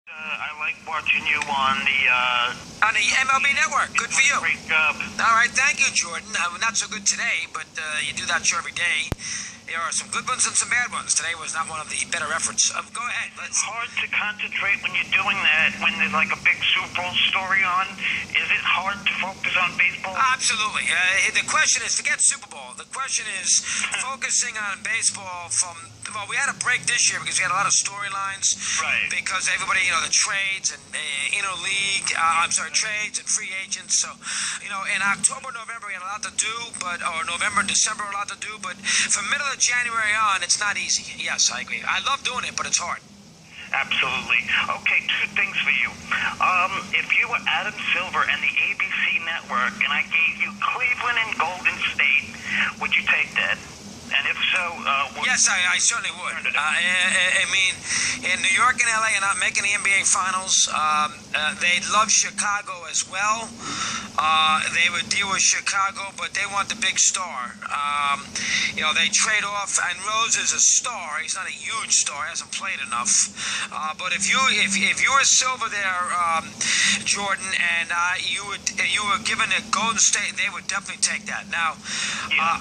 I like watching you on the MLB Network. Good for you. Great job. All right, thank you, Jordan. Not so good today, but you do that show every day. There are some good ones and some bad ones. Today was not one of the better efforts. Go ahead. It's hard to concentrate when you're doing that, when there's like a big Super Bowl story on. Is it hard to focus on baseball? Absolutely. The question is, forget Super Bowl. The question is focusing on baseball well, we had a break this year because we had a lot of storylines. Right. Because everybody, the trades and interleague, trades and free agents. So, in October, November, we had a lot to do, or November, December, a lot to do. But from middle of January on, it's not easy. Yes, I agree. I love doing it, but it's hard. Absolutely. Okay, two things for you. If you were Adam Silver and the ABC network, and I gave you Cleveland and Golden State, would you take that? And if so, yes, I certainly would. I mean, in New York and LA are not making the NBA Finals. They love Chicago as well. They would deal with Chicago, but they want the big star. They trade off, and Rose is a star. He's not a huge star. He hasn't played enough. But if you were Silver there, Jordan, and you were given a Golden State, they would definitely take that. Now,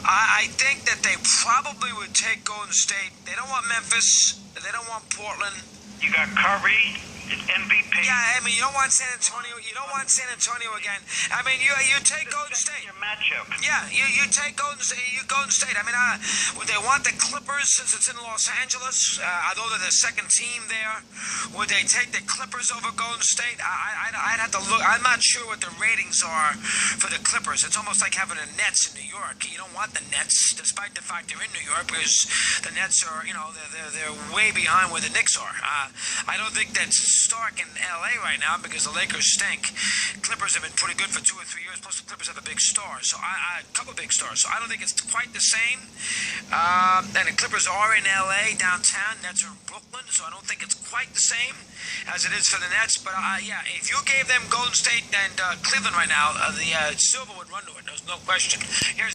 I think that they probably would take Golden State. They don't want Memphis. They don't want Portland. You got Curry, MVP. Yeah, I mean, you don't want San Antonio. You don't want San Antonio again. I mean, you take Golden State. Your matchup. Yeah, you take Golden State. Golden State. I mean, would they want the Clippers since it's in Los Angeles? Although they're the second team there, would they take the Clippers over Golden State? I'd have to look. I'm not sure what the ratings are for the Clippers. It's almost like having the Nets in New York. You don't want the Nets, despite the fact they're in New York, because the Nets are, they're way behind where the Knicks are. I don't think that's stark in LA right now because the Lakers stink. Clippers have been pretty good for 2 or 3 years. Plus the Clippers have a big star, so a couple big stars. So I don't think it's quite the same. And the Clippers are in LA downtown. Nets are in Brooklyn, so I don't think it's quite the same as it is for the Nets. But if you gave them Golden State and Cleveland right now, the Silver would run to it. There's no question. Here's